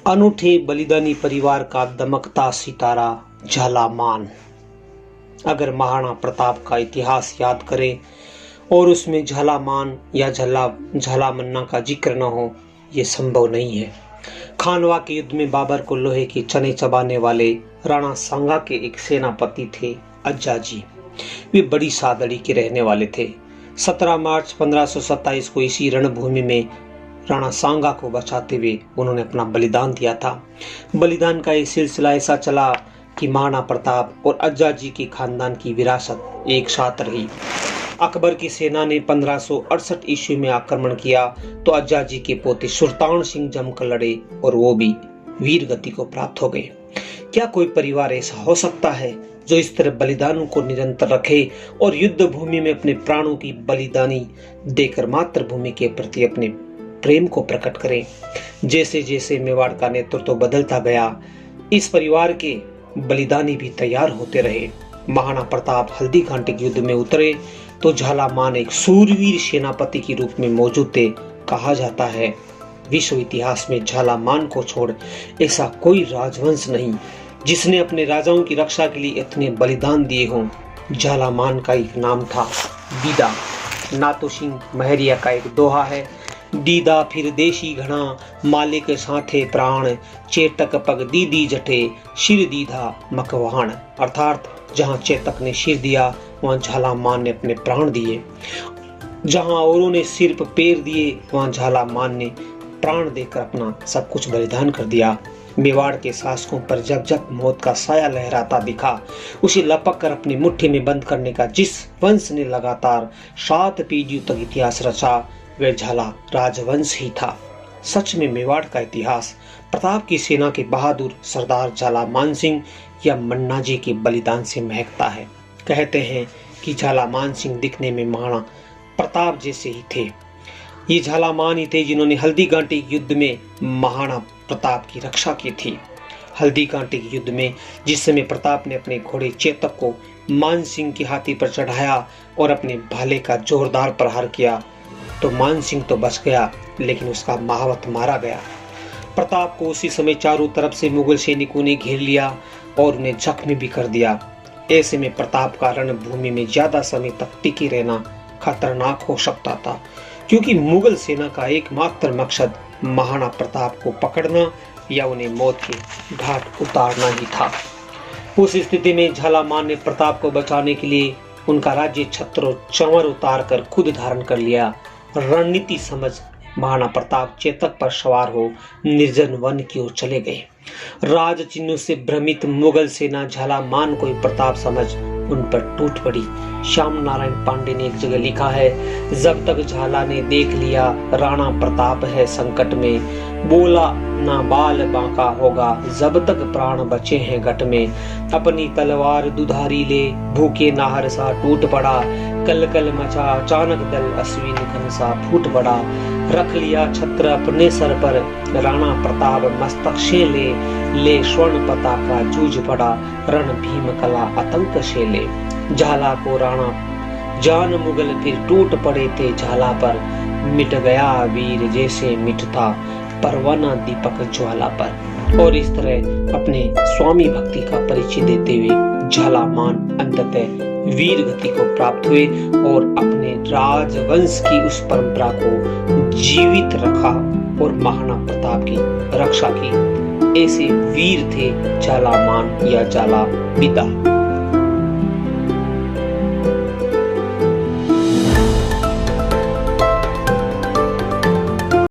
अनूठे बलिदानी परिवार का दमकता सितारा झालामान। अगर महाराणा प्रताप का इतिहास याद करें और उसमें झालामान या झालामन्ना का जिक्र न हो, ये संभव नहीं है। खानवा के युद्ध में बाबर को लोहे के चने चबाने वाले राणा सांगा के एक सेनापति थे अज्जाजी। वे बड़ी सादड़ी के रहने वाले थे। 17 मार्च 1527 को इसी रणभूमि में राणा सांगा को बचाते हुए उन्होंने अपना बलिदान दिया था। बलिदान का ये सिलसिला ऐसा चला कि महाराणा प्रताप और अज्जाजी के खानदान की विरासत एक साथ रही। अकबर की सेना ने 1568 ईस्वी में आक्रमण किया तो अज्जाजी के पोते सुल्तान सिंह जमकर लड़े और वो भी वीर गति को प्राप्त हो गए। क्या कोई परिवार ऐसा हो सकता है जो इस तरह बलिदानों को निरंतर रखे और युद्ध भूमि में अपने प्राणों की बलिदानी देकर मातृभूमि के प्रति अपने प्रेम को प्रकट करें। जैसे जैसे मेवाड़ का नेतृत्व बदलता गया, इस परिवार के बलिदानी भी तैयार होते रहे। महाराणा प्रताप हल्दी घाटी के युद्ध में उतरे तो झालामान एक सूरवीर सेनापति के रूप में मौजूद थे। कहा जाता है विश्व इतिहास में झालामान को छोड़ ऐसा कोई राजवंश नहीं जिसने अपने राजाओं की रक्षा के लिए इतने बलिदान दिए हों। झालामान का एक नाम था दीदा। नातो सिंह महरिया का एक दोहा है, दीदा फिर देशी घना मालिक साथे प्राण, चेतक पग दीदी जटे शिर दीधा मकवाण। अर्थात जहां चेतक ने सिर दिया वहां झालामान ने अपने प्राण दिए, जहां औरों ने सिर पर पैर दिए वहां झालामान ने प्राण देकर अपना सब कुछ बलिदान कर दिया। मेवाड़ के शासकों पर जब जब मौत का साया लहराता दिखा, उसे लपक कर अपनी मुट्ठी में बंद करने का जिस वंश ने लगातार 7 पीढ़ियों तक इतिहास रचा, वह झाला राजवंश ही था। सच में मेवाड़ का इतिहास प्रताप की सेना के बहादुर सरदार झालामान सिंह या मन्ना जी के बलिदान से महकता है। कहते हैं कि झालामान सिंह दिखने में महाराणा प्रताप जैसे ही थे। ये झालामान ही थे जिन्होंने हल्दी घाटी के युद्ध में महाराणा प्रताप की रक्षा की थी। हल्दी घाटी के युद्ध में जिस समय प्रताप ने अपने घोड़े चेतक को मान सिंह के हाथी पर चढ़ाया और अपने भाले का जोरदार प्रहार किया तो मान सिंह तो बच गया, लेकिन उसका महावत मारा गया। प्रताप को उसी समय चारों तरफ से मुगल सैनिकों ने घेर लिया और उन्हें जख्मी भी कर दिया। ऐसे में प्रताप का रणभूमि में ज्यादा समय तक टिके रहना खतरनाक हो सकता था, क्योंकि मुगल सेना का एकमात्र मकसद महाराणा प्रताप को पकड़ना या उन्हें मौत के घाट उतारना ही था। उस स्थिति में झालामान ने प्रताप को बचाने के लिए उनका राज्य छत्र और चंवर उतार कर खुद धारण कर लिया। रणनीति समझ महाराणा प्रताप चेतक पर सवार हो निर्जन वन की ओर चले गए। राज चिन्हों से भ्रमित मुगल सेना झालामान को प्रताप समझ उन पर टूट पड़ी। श्याम नारायण पांडे ने एक जगह लिखा है, जब तक झाला ने देख लिया राणा प्रताप है संकट में, बोला ना बाल बांका होगा जब तक प्राण बचे हैं घट में। अपनी तलवार दुधारी ले भूखे नाहर सा टूट पड़ा, कल कल मचा अचानक दल अश्विन घनसा फूट पड़ा। रख लिया छत्र अपने सर पर राणा प्रताप मस्तक से ले स्वर्ण पताका जूझ पड़ा, रण भीम कला आतंक से ले। झाला को राणा जान मुगल फिर टूट पड़े थे झाला पर, मिट गया वीर जैसे मिटता परवाना दीपक ज्वाला पर। और इस तरह अपने स्वामी भक्ति का परिचय देते हुए झालामान अंततः वीर गति को प्राप्त हुए और अपने राजवंश की उस परंपरा को जीवित रखा और महाराणा प्रताप की रक्षा की। ऐसे वीर थे झालामान या झाला बिदा।